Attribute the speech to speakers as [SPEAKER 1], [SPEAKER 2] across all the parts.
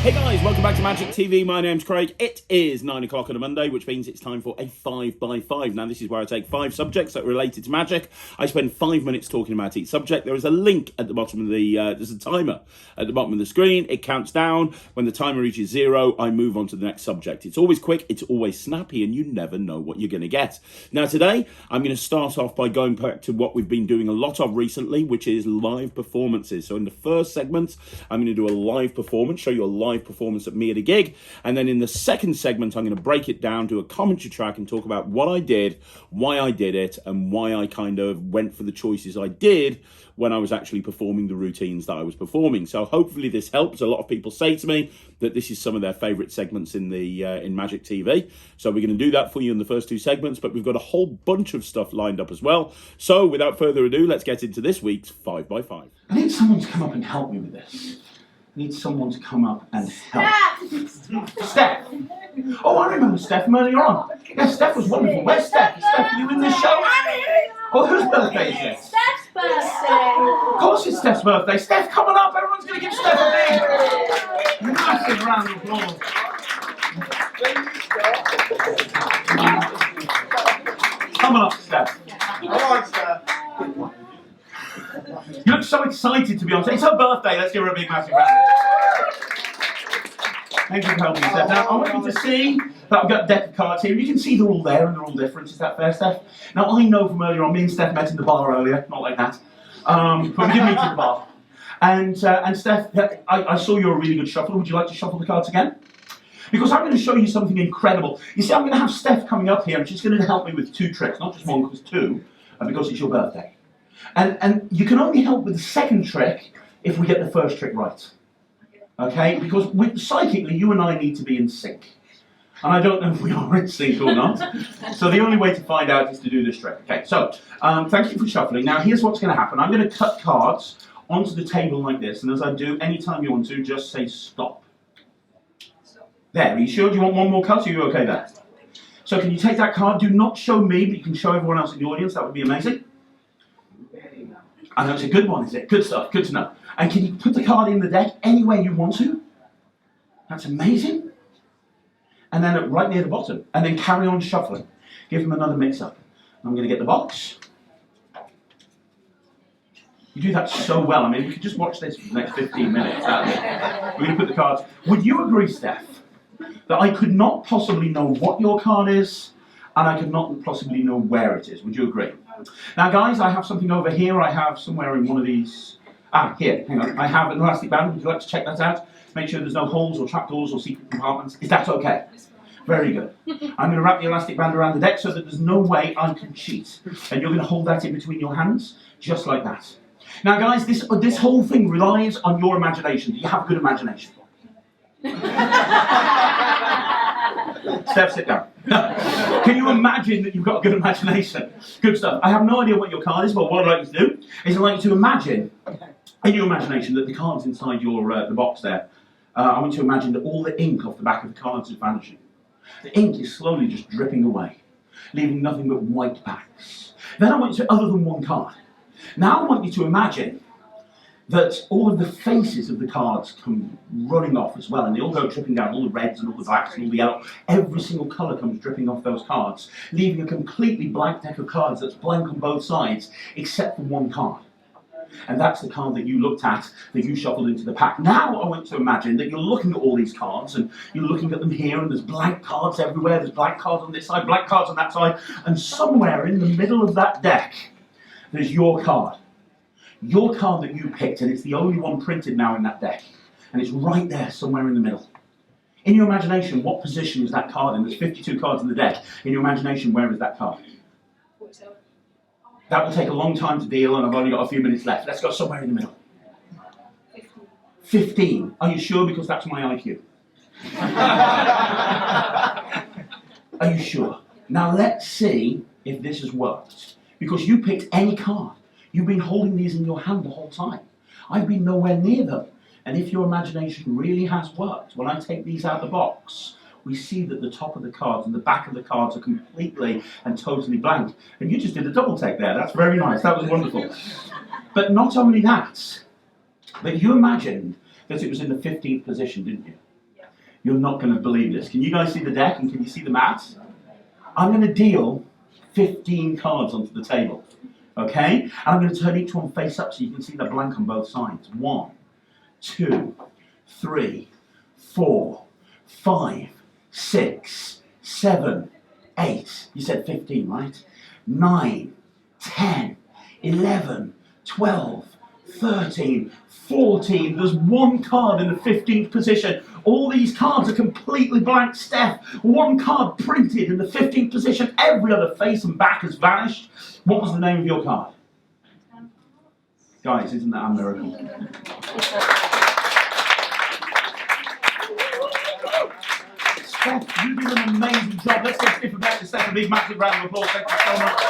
[SPEAKER 1] Hey guys, welcome back to Magic TV. My name's Craig. It is 9 o'clock on a Monday, which means it's time for a 5x5. Now, this is where I take 5 subjects that are related to magic. I spend 5 minutes talking about each subject. There is a link at the bottom of the, there's a timer at the bottom of the screen. It counts down. When the timer reaches 0, I move on to the next subject. It's always quick, it's always snappy, and you never know what you're going to get. Now, today, I'm going to start off by going back to what we've been doing a lot of recently, which is live performances. So in the first segment, I'm going to do a live performance, show you a live performance at me at a gig, and then in the second segment I'm going to break it down, do a commentary track and talk about what I did, why I did it, and why I kind of went for the choices I did when I was actually performing the routines that I was performing. So hopefully this helps. A lot of people say to me that this is some of their favourite segments in the in Magic TV. So we're going to do that for you in the first 2 segments, but we've got a whole bunch of stuff lined up as well. So without further ado, let's get into this week's 5x5.
[SPEAKER 2] I need someone to come up and help me with this. I need someone to come up and help. Steph! Oh, I remember Steph from earlier on. Yeah, Steph was wonderful. Where's Steph? Steph, are you in this show? Oh, whose birthday is it?
[SPEAKER 3] Steph's birthday.
[SPEAKER 2] Of course it's Steph's birthday. Steph, come on up. Everyone's going to give Steph a big, massive round of applause. Come on up, Steph.
[SPEAKER 4] All right, Steph.
[SPEAKER 2] You look so excited to be on stage. It's her birthday. Let's give her a big, massive round. Thank you for helping me, Steph. Now, I want you to see that I've got a deck of cards here. You can see they're all there and they're all different. Is that fair, Steph? Now, I know from earlier on, me and Steph met in the bar earlier. Not like that. But we did meet in the bar. And Steph, I saw you're a really good shuffler. Would you like to shuffle the cards again? Because I'm going to show you something incredible. You see, I'm going to have Steph coming up here and she's going to help me with 2 tricks. Not just one, because 2, because it's your birthday. And you can only help with the second trick if we get the first trick right. Okay? Because psychically, you and I need to be in sync. And I don't know if we are in sync or not. So the only way to find out is to do this trick. Okay, so thank you for shuffling. Now here's what's going to happen. I'm going to cut cards onto the table like this. And as I do, anytime you want to, just say stop. There, are you sure? Do you want one more cut? Are you okay there? So can you take that card? Do not show me, but you can show everyone else in the audience. That would be amazing. I know it's a good one, is it? Good stuff, good to know. And can you put the card in the deck any way you want to? That's amazing. And then right near the bottom. And then carry on shuffling. Give them another mix-up. I'm going to get the box. You do that so well. I mean, you could just watch this for the next 15 minutes. We're going to put the cards. Would you agree, Steph, that I could not possibly know what your card is, and I could not possibly know where it is? Would you agree? Now, guys, I have something over here. I have somewhere in one of these. Here, hang on. I have an elastic band. Would you like to check that out? Make sure there's no holes or trapdoors or secret compartments. Is that okay? Very good. I'm going to wrap the elastic band around the deck so that there's no way I can cheat. And you're going to hold that in between your hands, just like that. Now, guys, this whole thing relies on your imagination. Do you have a good imagination? Steph, sit down. Can you imagine that you've got a good imagination? Good stuff. I have no idea what your card is, but what I'd like you to do is I'd like you to imagine, in your imagination, that the card's inside your the box there. I want you to imagine that all the ink off the back of the cards is vanishing. The ink is slowly just dripping away, leaving nothing but white backs. Then I want you to, other than one card, now I want you to imagine that all of the faces of the cards come running off as well, and they all go dripping down, all the reds and all the blacks and all the yellow. Every single colour comes dripping off those cards, leaving a completely blank deck of cards that's blank on both sides, except for one card. And that's the card that you looked at, that you shuffled into the pack. Now I want you to imagine that you're looking at all these cards, and you're looking at them here, and there's blank cards everywhere, there's blank cards on this side, blank cards on that side, and somewhere in the middle of that deck, there's your card. Your card that you picked, and it's the only one printed now in that deck. And it's right there, somewhere in the middle. In your imagination, what position is that card in? There's 52 cards in the deck. In your imagination, where is that card?
[SPEAKER 3] 47.
[SPEAKER 2] That will take a long time to deal, and I've only got a few minutes left. Let's go somewhere in the middle.
[SPEAKER 3] 15.
[SPEAKER 2] 15. Are you sure? Because that's my IQ. Are you sure? Now let's see if this has worked. Because you picked any card. You've been holding these in your hand the whole time. I've been nowhere near them. And if your imagination really has worked, when I take these out of the box, we see that the top of the cards and the back of the cards are completely and totally blank. And you just did a double take there. That's very nice. That was wonderful. But not only that, but you imagined that it was in the 15th position, didn't you? You're not going to believe this. Can you guys see the deck and can you see the mat? I'm going to deal 15 cards onto the table. Okay? And I'm going to turn each one face up so you can see the blank on both sides. 1, 2, 3, 4, 5, 6, 7, 8. You said 15, right? 9, 10, 11, 12, 13, 14. There's one card in the 15th position. All these cards are completely blank, Steph. One card printed in the 15th position. Every other face and back has vanished. What was the name of your card? Guys, isn't that a miracle? Steph, you did an amazing job. Let's give Steph a big massive round of applause. Thank you so much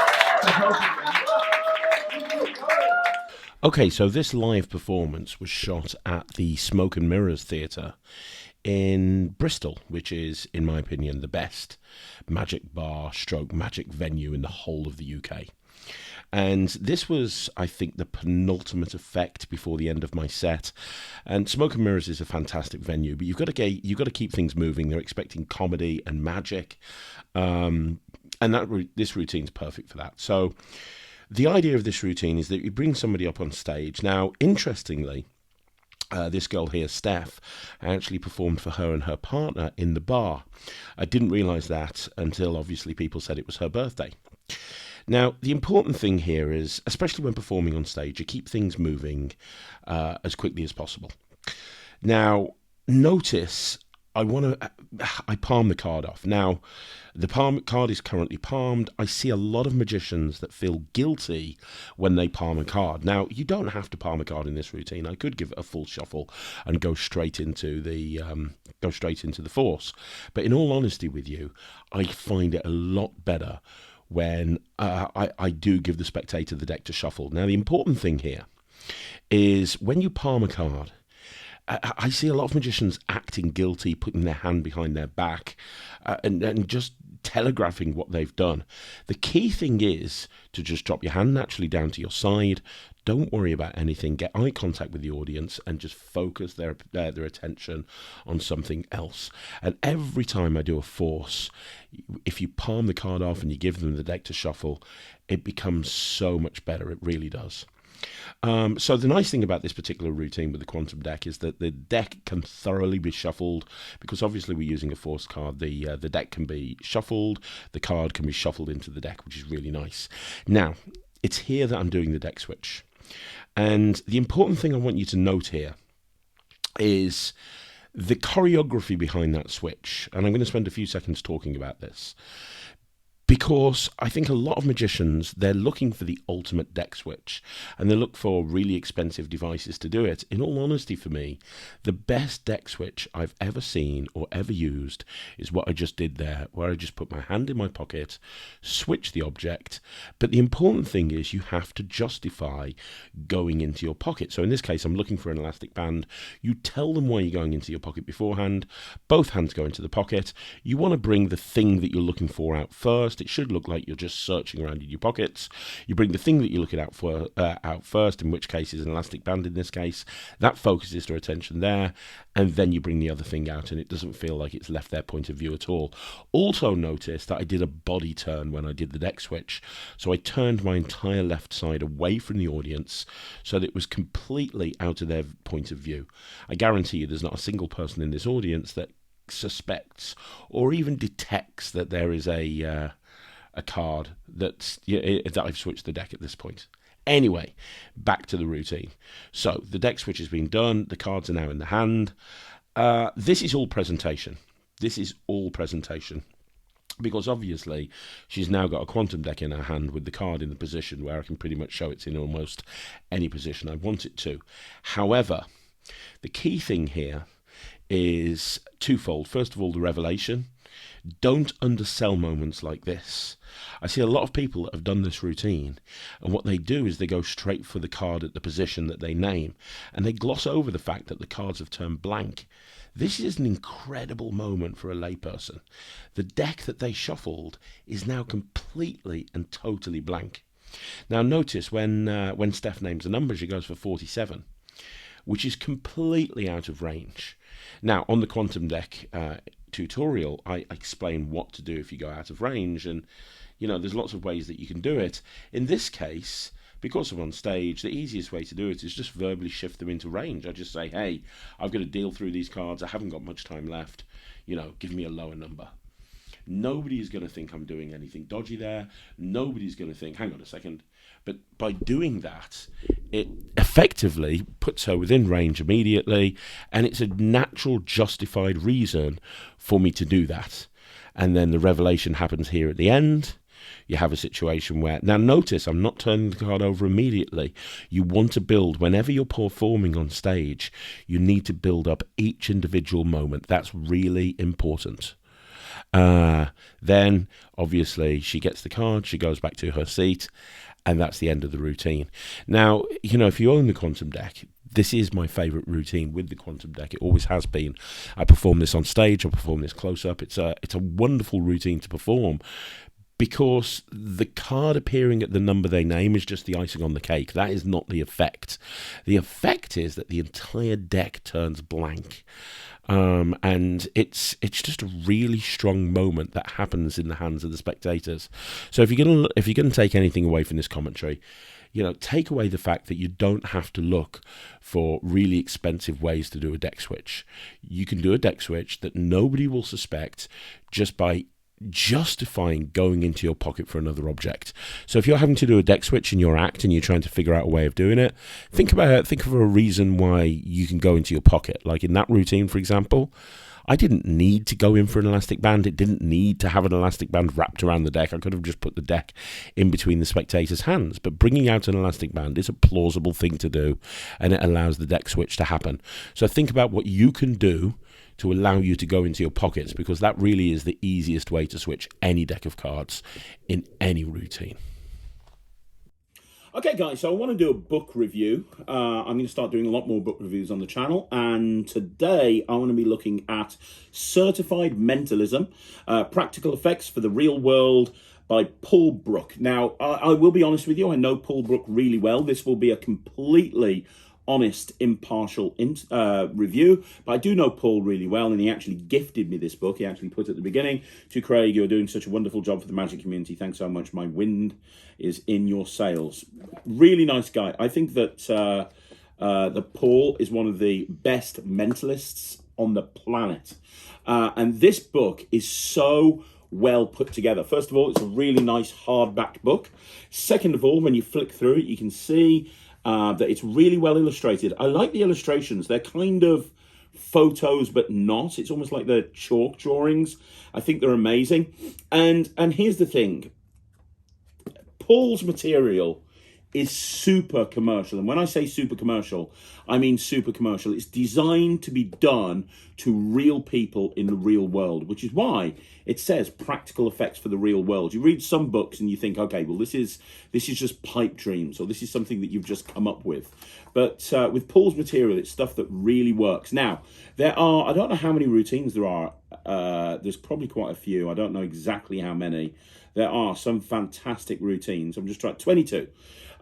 [SPEAKER 2] for helping me.
[SPEAKER 4] Okay, so this live performance was shot at the Smoke and Mirrors Theatre in Bristol, which is, in my opinion, the best magic bar stroke magic venue in the whole of the UK. And this was, I think, the penultimate effect before the end of my set. And Smoke and Mirrors is a fantastic venue, but you've got to keep things moving. They're expecting comedy and magic, and this routine's perfect for that. So the idea of this routine is that you bring somebody up on stage. Now, interestingly, this girl here, Steph, actually performed for her and her partner in the bar. I didn't realise that until obviously people said it was her birthday. Now, the important thing here is, especially when performing on stage, you keep things moving as quickly as possible. Now, notice I palm the card off. Now, the card is currently palmed. I see a lot of magicians that feel guilty when they palm a card. Now, you don't have to palm a card in this routine. I could give it a full shuffle and go straight into the force. But in all honesty with you, I find it a lot better when I do give the spectator the deck to shuffle. Now, the important thing here is when you palm a card, I see a lot of magicians acting guilty, putting their hand behind their back, and just telegraphing what they've done. The key thing is to just drop your hand naturally down to your side. Don't worry about anything. Get eye contact with the audience and just focus their attention on something else. And every time I do a force, if you palm the card off and you give them the deck to shuffle, it becomes so much better. It really does. So the nice thing about this particular routine with the quantum deck is that the deck can thoroughly be shuffled, because obviously we're using a force card. The deck can be shuffled, the card can be shuffled into the deck, which is really nice. Now, it's here that I'm doing the deck switch. And the important thing I want you to note here is the choreography behind that switch. And I'm going to spend a few seconds talking about this, because I think a lot of magicians, they're looking for the ultimate deck switch, and they look for really expensive devices to do it. In all honesty, for me, the best deck switch I've ever seen or ever used is what I just did there, where I just put my hand in my pocket, switch the object. But the important thing is you have to justify going into your pocket. So in this case, I'm looking for an elastic band. You tell them why you're going into your pocket beforehand. Both hands go into the pocket. You want to bring the thing that you're looking for out first. It should look like you're just searching around in your pockets. You bring the thing that you're looking out for out first, in which case is an elastic band in this case. That focuses their attention there, and then you bring the other thing out, and it doesn't feel like it's left their point of view at all. Also notice that I did a body turn when I did the deck switch. So I turned my entire left side away from the audience so that it was completely out of their point of view. I guarantee you there's not a single person in this audience that suspects or even detects that there is a card that I've switched the deck at this point. Anyway, back to the routine. So the deck switch has been done. The cards are now in the hand. This is all presentation. Because obviously she's now got a quantum deck in her hand with the card in the position where I can pretty much show it's in almost any position I want it to. However, the key thing here is twofold. First of all, the revelation. Don't undersell moments like this. I see a lot of people that have done this routine, and what they do is they go straight for the card at the position that they name, and they gloss over the fact that the cards have turned blank. This is an incredible moment for a layperson. The deck that they shuffled is now completely and totally blank. Now notice when Steph names a number, she goes for 47. which is completely out of range. Now, on the quantum deck tutorial, I explain what to do if you go out of range, and there's lots of ways that you can do it. In this case, because I'm on stage, the easiest way to do it is just verbally shift them into range. I just say, hey, I've got to deal through these cards, I haven't got much time left, give me a lower number. Nobody is going to think I'm doing anything dodgy there. Nobody's going to think, hang on a second. But by doing that, it effectively puts her within range immediately, and it's a natural, justified reason for me to do that. And then the revelation happens here at the end. You have a situation where, now notice, I'm not turning the card over immediately. You want to build, whenever you're performing on stage, you need to build up each individual moment. That's really important. Then, obviously, she gets the card, she goes back to her seat, and that's the end of the routine. Now, if you own the quantum deck, this is my favourite routine with the quantum deck. It always has been. I perform this on stage, I perform this close up. It's a wonderful routine to perform, because the card appearing at the number they name is just the icing on the cake. That is not the effect. The effect is that the entire deck turns blank. And it's just a really strong moment that happens in the hands of the spectators. So if you're gonna take anything away from this commentary, take away the fact that you don't have to look for really expensive ways to do a deck switch. You can do a deck switch that nobody will suspect just by justifying going into your pocket for another object. So if you're having to do a deck switch in your act and you're trying to figure out a way of doing it, think of a reason why you can go into your pocket. Like in that routine, for example, I didn't need to go in for an elastic band. It didn't need to have an elastic band wrapped around the deck. I could have just put the deck in between the spectator's hands. But bringing out an elastic band is a plausible thing to do, and it allows the deck switch to happen. So think about what you can do to allow you to go into your pockets, because that really is the easiest way to switch any deck of cards in any routine.
[SPEAKER 1] Okay, guys, so I want to do a book review. I'm going to start doing a lot more book reviews on the channel, and today I want to be looking at Certified Mentalism, Practical Effects for the Real World by Paul Brook. Now, I will be honest with you, I know Paul Brook really well. This will be a completely honest, impartial review, but I do know Paul really well, and he actually gifted me this book. He actually put at the beginning, to Craig, you're doing such a wonderful job for the magic community. Thanks so much. My wind is in your sails. Really nice guy. I think that Paul is one of the best mentalists on the planet. And this book is so well put together. First of all, it's a really nice hardback book. Second of all, when you flick through it, you can see that it's really well illustrated. I like the illustrations. They're kind of photos, but not. It's almost like they're chalk drawings. I think they're amazing. And here's the thing. Paul's material is super commercial. And when I say super commercial, I mean super commercial. It's designed to be done to real people in the real world, which is why it says practical effects for the real world. You read some books and you think, okay, well, this is just pipe dreams, or this is something that you've just come up with. But with Paul's material, it's stuff that really works. Now, there are, I don't know how many routines there are. There's probably quite a few. I don't know exactly how many. There are some fantastic routines. I'm just trying, 22.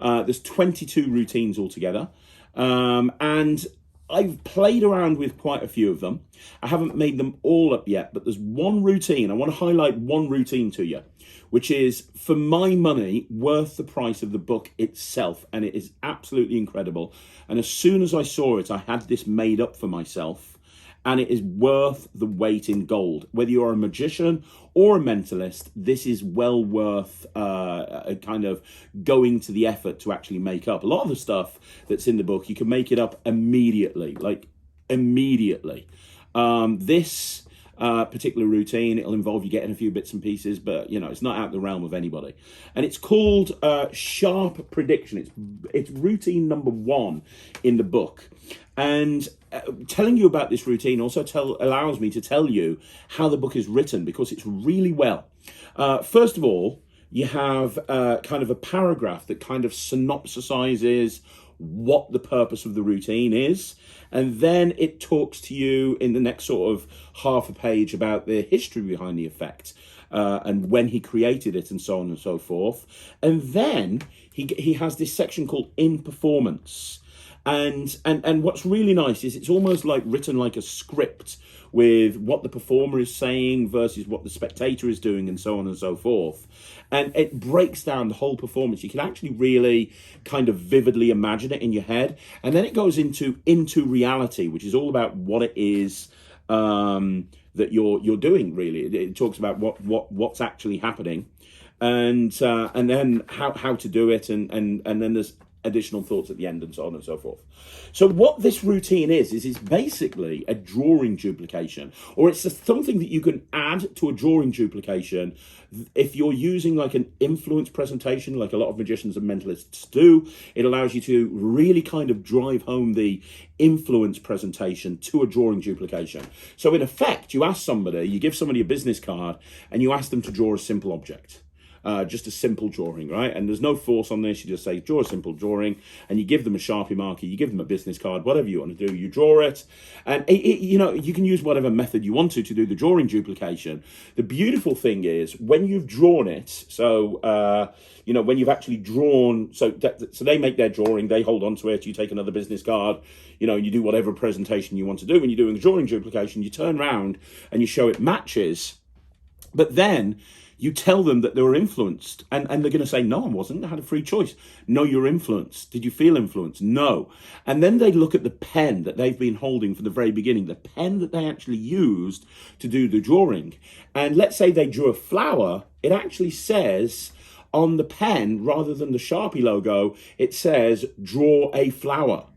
[SPEAKER 1] There's 22 routines altogether. And I've played around with quite a few of them. I haven't made them all up yet, but there's one routine. I want to highlight one routine to you, which is, for my money, worth the price of the book itself. And it is absolutely incredible. And as soon as I saw it, I had this made up for myself. And it is worth the weight in gold. Whether you're a magician or a mentalist, this is well worth kind of going to the effort to actually make up. A lot of the stuff that's in the book, you can make it up immediately, like immediately. This particular routine, it'll involve you getting a few bits and pieces, but, it's not out of the realm of anybody. And it's called Sharp Prediction. It's routine number 1 in the book. And telling you about this routine also allows me to tell you how the book is written, because it's really well. First of all, you have kind of a paragraph that kind of synopsizes what the purpose of the routine is. And then it talks to you in the next sort of half a page about the history behind the effect, and when he created it, and so on and so forth. And then he has this section called In Performance. And what's really nice is it's almost like written like a script with what the performer is saying versus what the spectator is doing, and so on and so forth. And it breaks down the whole performance. You can actually really kind of vividly imagine it in your head, and then it goes into reality, which is all about what it is that you're doing. Really, it talks about what's actually happening, and then how to do it, and then there's additional thoughts at the end, and so on and so forth. So what this routine is it's basically a drawing duplication, or it's something that you can add to a drawing duplication if you're using like an influence presentation, like a lot of magicians and mentalists do. It allows you to really kind of drive home the influence presentation to a drawing duplication. So in effect, you give somebody a business card and you ask them to draw a simple object. Just a simple drawing, right? And there's no force on this. You just say, draw a simple drawing, and you give them a Sharpie marker, you give them a business card, whatever you want to do, you draw it. And, you can use whatever method you want to do the drawing duplication. The beautiful thing is when you've drawn it, so, when you've actually drawn, so they make their drawing, they hold on to it, you take another business card, you do whatever presentation you want to do. When you're doing a drawing duplication, you turn around and you show it matches, but then you tell them that they were influenced, and they're going to say, no, I wasn't. I had a free choice. No, you're influenced. Did you feel influenced? No. And then they look at the pen that they've been holding from the very beginning, the pen that they actually used to do the drawing. And let's say they drew a flower. It actually says on the pen, rather than the Sharpie logo, it says, draw a flower.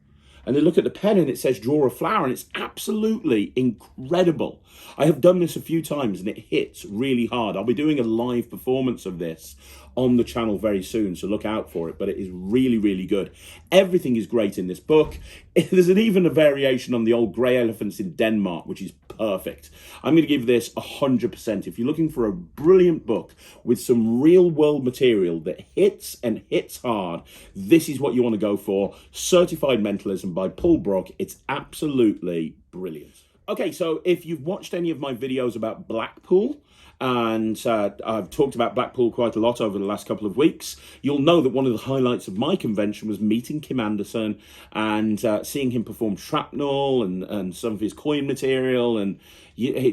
[SPEAKER 1] And they look at the pen and it says draw a flower, and it's absolutely incredible. I have done this a few times and it hits really hard. I'll be doing a live performance of this on the channel very soon, so look out for it, but it is really, really good. Everything is great in this book. There's even a variation on the old grey elephants in Denmark, which is perfect. I'm going to give this 100%. If you're looking for a brilliant book with some real world material that hits and hits hard, this is what you want to go for. Certified Mentalism by Brook. It's absolutely brilliant. Okay, so if you've watched any of my videos about Blackpool, and I've talked about Blackpool quite a lot over the last couple of weeks, you'll know that one of the highlights of my convention was meeting Kim Andersen and seeing him perform shrapnel and some of his coin material, and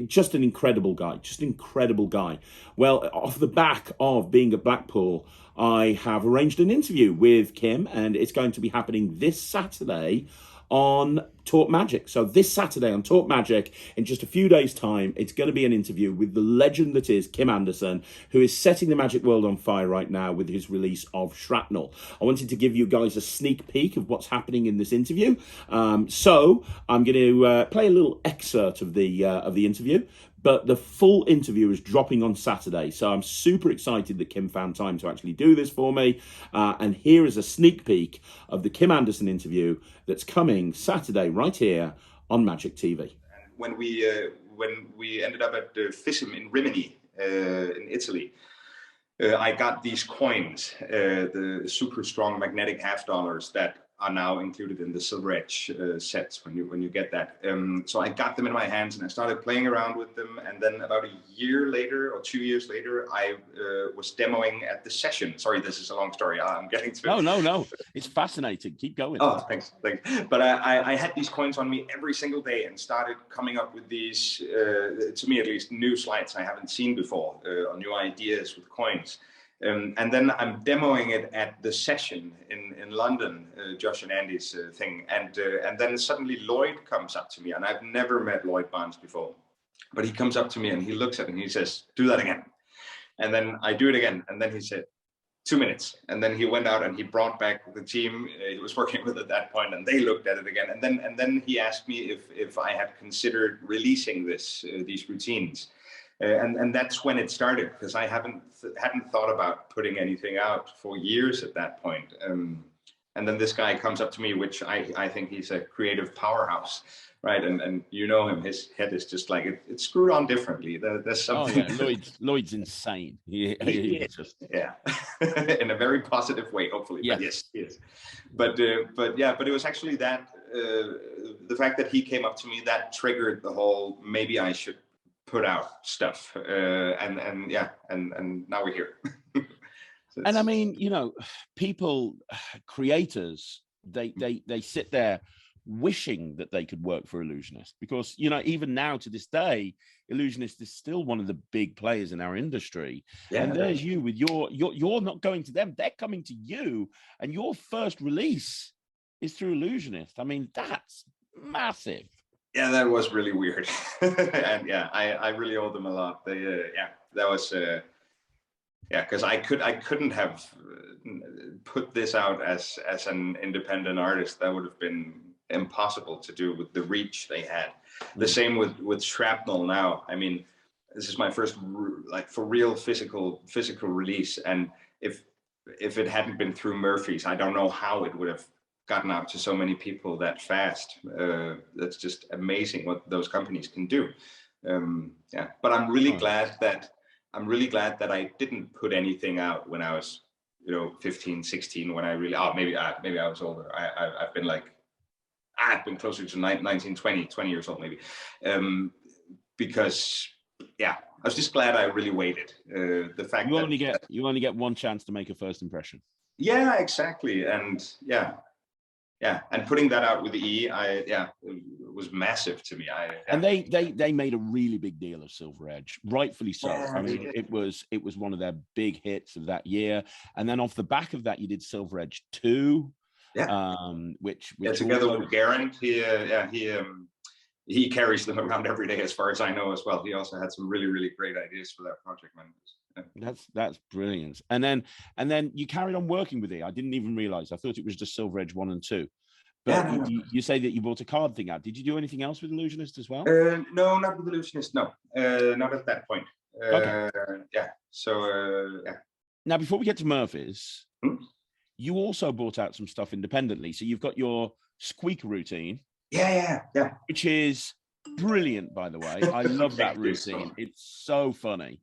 [SPEAKER 1] just an incredible guy, Well, off the back of being at Blackpool, I have arranged an interview with Kim, and it's going to be happening this Saturday on Talk Magic. So this Saturday on Talk Magic, in just a few days' time, it's going to be an interview with the legend that is Kim Andersen, who is setting the magic world on fire right now with his release of Shrapnel. I wanted to give you guys a sneak peek of what's happening in this interview. So I'm going to play a little excerpt of the interview. But the full interview is dropping on Saturday, so I'm super excited that Kim found time to actually do this for me. And here is a sneak peek of the Kim Andersen interview that's coming Saturday right here on Magic TV.
[SPEAKER 5] When we ended up at Fism in Rimini in Italy, I got these coins, the super strong magnetic half dollars that are now included in the Silver Edge sets when you get that. So I got them in my hands and I started playing around with them. And then about a year later or 2 years later, I was demoing at the session. Sorry, this is a long story. I'm getting to it.
[SPEAKER 1] No. It's fascinating. Keep going.
[SPEAKER 5] Oh, thanks. But I had these coins on me every single day and started coming up with these, to me at least, new slides I haven't seen before, or new ideas with coins. And then I'm demoing it at the session in London, Josh and Andy's thing. And then suddenly Lloyd comes up to me, and I've never met Lloyd Barnes before. But he comes up to me and he looks at it and he says, do that again. And then I do it again. And then he said, 2 minutes. And then he went out and he brought back the team he was working with at that point, and they looked at it again. And then he asked me if I had considered releasing these routines. And that's when it started, because I hadn't thought about putting anything out for years at that point. And then this guy comes up to me, which I think he's a creative powerhouse, right? And you know him, his head is just like, it's screwed on differdifferently. There's something.
[SPEAKER 1] Oh, yeah. Lloyd's insane.
[SPEAKER 5] Yeah, in a very positive way, hopefully.
[SPEAKER 1] Yeah.
[SPEAKER 5] But yes, he is. But it was actually that, the fact that he came up to me, that triggered the whole, maybe I should put out stuff, and now we're here.
[SPEAKER 1] And I mean, people, creators
[SPEAKER 4] they sit there wishing that they could work for Illusionist, because even now to this day, Illusionist is still one of the big players in our industry.
[SPEAKER 5] Yeah.
[SPEAKER 4] And there's you with you're not going to them, they're coming to you, and your first release is through Illusionist. I mean, that's massive.
[SPEAKER 5] Yeah, that was really weird. And yeah, I really owe them a lot. They that was because I couldn't have put this out as an independent artist. That would have been impossible to do with the reach they had. The same with Shrapnel now. I mean, this is my first like for real physical release, and if it hadn't been through Murphy's, I don't know how it would have gotten out to so many people that fast. That's just amazing what those companies can do. But I'm really glad that I didn't put anything out when I was 15, 16, when I really maybe I was older. I've been like I've been closer to 19, 20 years old maybe, because I was just glad I really waited. The fact
[SPEAKER 4] you only get one chance to make a first impression.
[SPEAKER 5] Yeah, exactly. And and putting that out with the it was massive to me.
[SPEAKER 4] And they made a really big deal of Silver Edge, rightfully so.
[SPEAKER 5] Yeah,
[SPEAKER 4] I mean, it was one of their big hits of that year. And then off the back of that, you did Silver Edge 2. Which
[SPEAKER 5] together with Garant, he carries them around every day, as far as I know, as well. He also had some really, really great ideas for that project, man. Yeah.
[SPEAKER 4] That's brilliant. And then you carried on working with it. I didn't even realize. I thought it was just Silver Edge 1 and 2. But you say that you bought a card thing out. Did you do anything else with Illusionist as well?
[SPEAKER 5] No, not with Illusionist. No, not at that point.
[SPEAKER 4] Okay.
[SPEAKER 5] So
[SPEAKER 4] Now, before we get to Murphy's, you also bought out some stuff independently. So you've got your squeak routine. Yeah. Which is brilliant, by the way. I love that routine. It's so funny.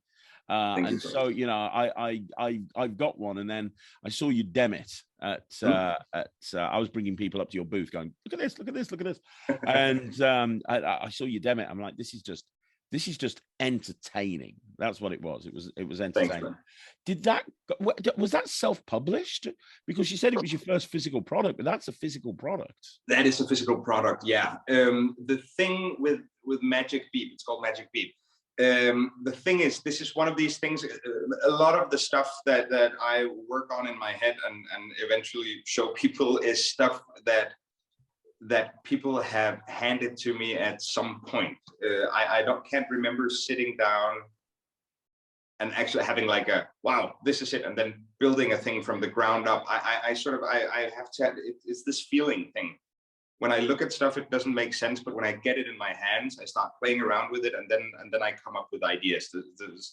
[SPEAKER 4] And so I've got one, and then I saw you dem it at I was bringing people up to your booth going, look at this, and I saw you dem it. I'm like, this is just entertaining. That's what it was. It was entertaining. Was that self-published? Because you said it was your first physical product, but that's a physical product.
[SPEAKER 5] That is a physical product. Yeah. The thing with Magic Beep, it's called Magic Beep. The thing is, this is one of these things. A lot of the stuff that I work on in my head and eventually show people is stuff that people have handed to me at some point. I can't remember sitting down and actually having like wow, this is it, and then building a thing from the ground up. I have to. It's this feeling thing. When I look at stuff, it doesn't make sense, but when I get it in my hands, I start playing around with it, and then I come up with ideas.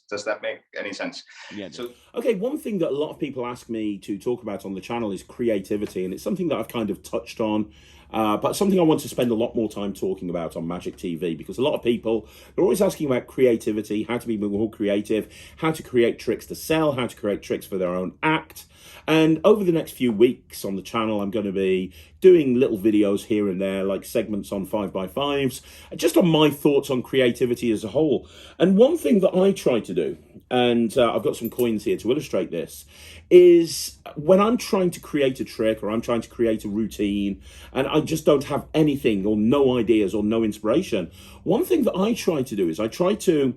[SPEAKER 5] Does that make any sense?
[SPEAKER 1] Yeah. So, okay, one thing that a lot of people ask me to talk about on the channel is creativity, and it's something that I've kind of touched on, but something I want to spend a lot more time talking about on Magic TV, because a lot of people are always asking about creativity, how to be more creative, how to create tricks to sell, how to create tricks for their own act. And over the next few weeks on the channel, I'm going to be doing little videos here and there, like segments on 5x5s, just on my thoughts on creativity as a whole. And one thing that I try to do, and I've got some coins here to illustrate this, is when I'm trying to create a trick or I'm trying to create a routine and I just don't have anything or no ideas or no inspiration, one thing that I try to do is I try to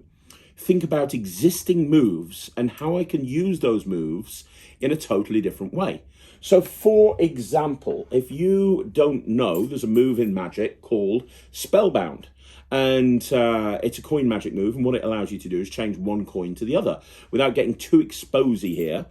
[SPEAKER 1] think about existing moves and how I can use those moves in a totally different way. So for example, if you don't know, there's a move in Magic called Spellbound. And it's a coin magic move, and what it allows you to do is change one coin to the other. Without getting too exposy here,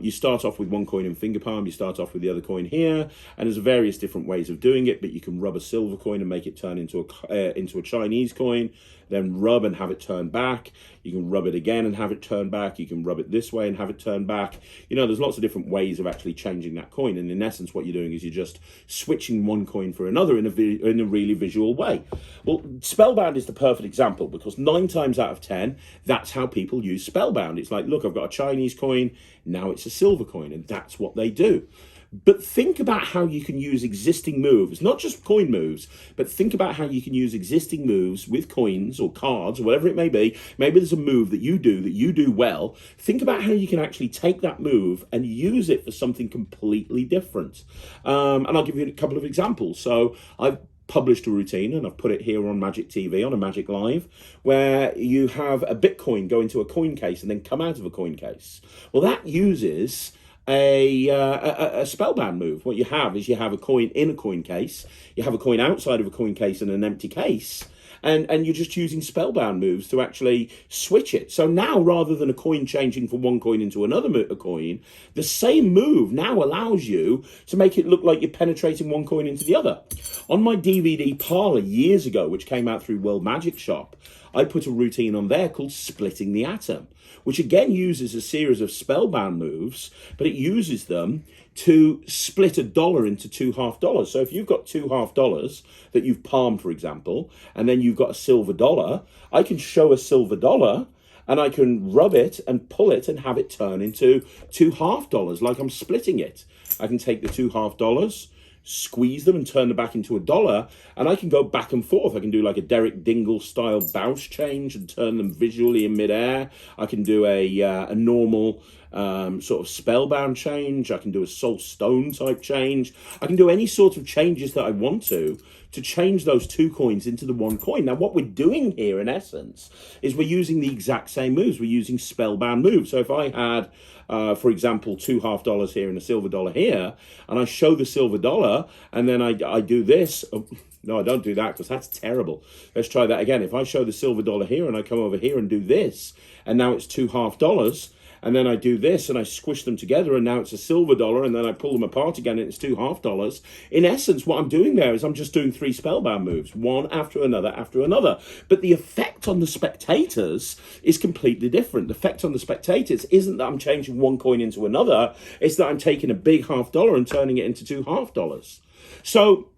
[SPEAKER 1] you start off with one coin in finger palm, you start off with the other coin here, and there's various different ways of doing it, but you can rub a silver coin and make it turn into a Chinese coin, then rub and have it turn back. You can rub it again and have it turn back. You can rub it this way and have it turn back. There's lots of different ways of actually changing that coin, and in essence what you're doing is you're just switching one coin for another in a really visual way. Well, Spellbound is the perfect example, because 9 times out of 10, that's how people use Spellbound. It's like, look, I've got a Chinese coin, now it's a silver coin, and that's what they do. But think about how you can use existing moves, not just coin moves, but think about how you can use existing moves with coins or cards or whatever it may be. Maybe there's a move that you do well. Think about how you can actually take that move and use it for something completely different. And I'll give you a couple of examples. So I've published a routine and I've put it here on Magic TV, on a Magic Live, where you have a Bitcoin go into a coin case and then come out of a coin case. Well, that uses a spellbound move. What you have is you have a coin in a coin case, you have a coin outside of a coin case and an empty case, and you're just using spellbound moves to actually switch it. So now, rather than a coin changing from one coin into another coin, the same move now allows you to make it look like you're penetrating one coin into the other. On my DVD parlor years ago, which came out through World Magic Shop, I put a routine on there called Splitting the Atom, which again uses a series of spellbound moves, but it uses them to split $1 into two $half. So if you've got two $half that you've palmed, for example, and then you've got a silver dollar, I can show a silver dollar and I can rub it and pull it and have it turn into two $half, like I'm splitting it. I can take the two $half, squeeze them and turn them back into $1, and I can go back and forth. I can do like a Derek Dingle style bounce change and turn them visually in midair. I can do a normal sort of spellbound change. I can do a soul stone type change. I can do any sort of changes that I want to change those two coins into the one coin. Now, what we're doing here, in essence, is we're using the exact same moves. We're using spellbound moves. So if I had, for example, two $half here and a silver dollar here, and I show the silver dollar, and then I do this. Oh, no, I don't do that because that's terrible. Let's try that again. If I show the silver dollar here and I come over here and do this, and now it's two $half, and then I do this and I squish them together and now it's a silver dollar, and then I pull them apart again and it's two $half. In essence, what I'm doing there is I'm just doing three spellbound moves, one after another after another. But the effect on the spectators is completely different. The effect on the spectators isn't that I'm changing one coin into another, it's that I'm taking a big $half and turning it into two $half. So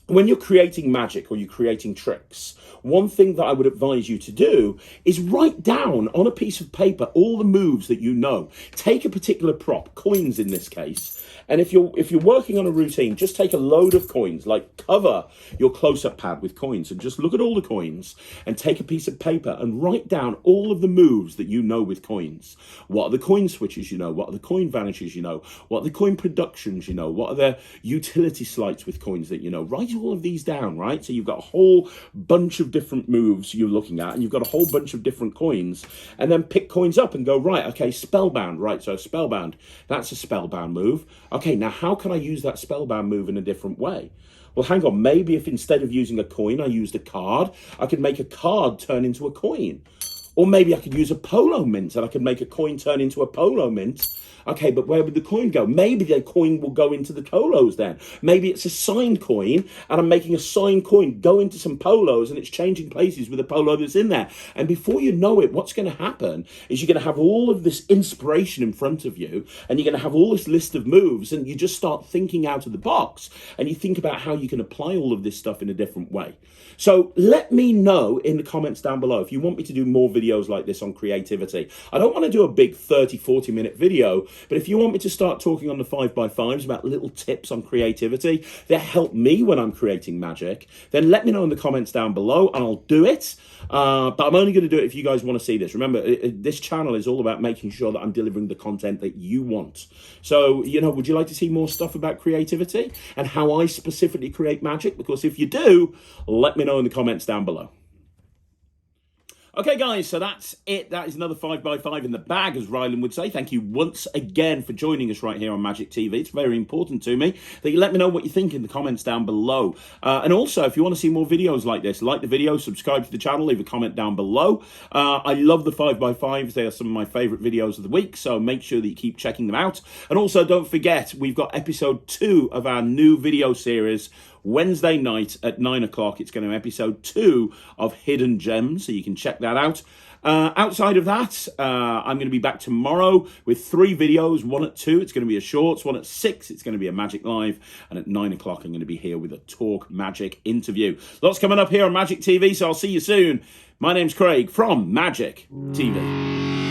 [SPEAKER 1] when you're creating magic or you're creating tricks, one thing that I would advise you to do is write down on a piece of paper all the moves that you know. Take a particular prop, coins in this case, and if you're working on a routine, just take a load of coins, like cover your close-up pad with coins and just look at all the coins and take a piece of paper and write down all of the moves that you know with coins. What are the coin switches you know? What are the coin vanishes you know? What are the coin productions you know? What are the utility slides with coins that you know? Write all of these down, right? So you've got a whole bunch of different moves you're looking at, and you've got a whole bunch of different coins, and then pick coins up and go, right, okay, spellbound, right? So spellbound, that's a spellbound move. Okay, now how can I use that spellbound move in a different way? Well, hang on, maybe if instead of using a coin, I used a card, I could make a card turn into a coin. Or maybe I could use a polo mint and I could make a coin turn into a polo mint. Okay, but where would the coin go? Maybe the coin will go into the polos then. Maybe it's a signed coin and I'm making a signed coin go into some polos and it's changing places with the polo that's in there. And before you know it, what's going to happen is you're going to have all of this inspiration in front of you and you're going to have all this list of moves, and you just start thinking out of the box and you think about how you can apply all of this stuff in a different way. So let me know in the comments down below if you want me to do more videos like this on creativity. I don't want to do a big 30-40 minute video, but if you want me to start talking on the 5x5s about little tips on creativity that help me when I'm creating magic, then let me know in the comments down below and I'll do it. But I'm only going to do it if you guys want to see this. Remember, this channel is all about making sure that I'm delivering the content that you want. So, you know, would you like to see more stuff about creativity and how I specifically create magic? Because if you do, let me know in the comments down below. Okay, guys, so that's it. That is another 5x5 in the bag, as Ryland would say. Thank you once again for joining us right here on Magic TV. It's very important to me that you let me know what you think in the comments down below. And also, if you want to see more videos like this, like the video, subscribe to the channel, leave a comment down below. I love the 5x5s. They are some of my favourite videos of the week, so make sure that you keep checking them out. And also, don't forget, we've got episode 2 of our new video series, Wednesday night at 9 o'clock. It's going to be episode 2 of Hidden Gems, so you can check that out. Outside of that, I'm going to be back tomorrow with 3 videos. One at 2, it's going to be a shorts. One at 6, it's going to be a Magic Live. And at 9 o'clock, I'm going to be here with a Talk Magic interview. Lots coming up here on Magic TV, so I'll see you soon. My name's Craig from Magic TV.